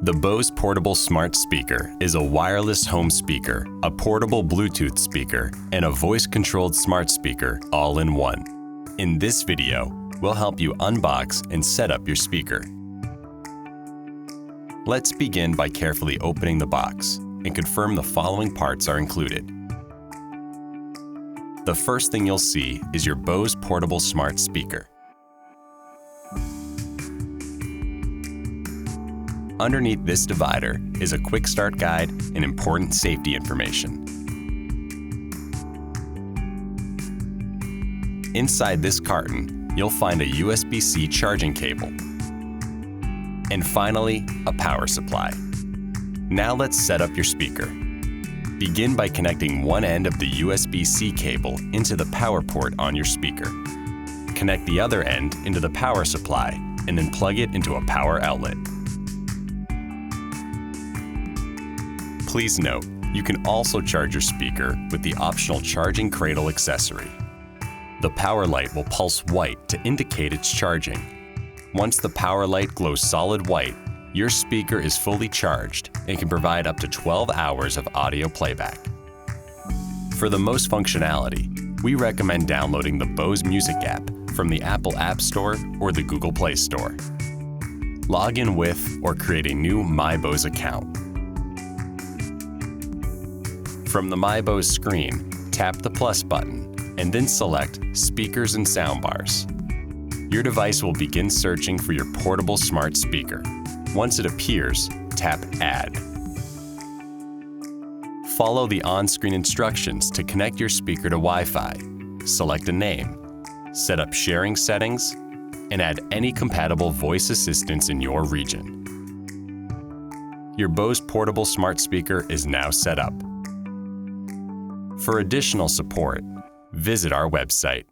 The Bose Portable Smart Speaker is a wireless home speaker, a portable Bluetooth speaker, and a voice-controlled smart speaker all in one. In this video, we'll help you unbox and set up your speaker. Let's begin by carefully opening the box and confirm the following parts are included. The first thing you'll see is your Bose Portable Smart Speaker. Underneath this divider is a quick start guide and important safety information. Inside this carton, you'll find a USB-C charging cable. And finally, a power supply. Now let's set up your speaker. Begin by connecting one end of the USB-C cable into the power port on your speaker. Connect the other end into the power supply and then plug it into a power outlet. Please note, you can also charge your speaker with the optional charging cradle accessory. The power light will pulse white to indicate it's charging. Once the power light glows solid white, your speaker is fully charged and can provide up to 12 hours of audio playback. For the most functionality, we recommend downloading the Bose Music app from the Apple App Store or the Google Play Store. Log in with or create a new My Bose account. From the My Bose screen, tap the plus button and then select Speakers and Soundbars. Your device will begin searching for your portable smart speaker. Once it appears, tap Add. Follow the on-screen instructions to connect your speaker to Wi-Fi. Select a name, set up sharing settings, and add any compatible voice assistants in your region. Your Bose Portable Smart Speaker is now set up. For additional support, visit our website.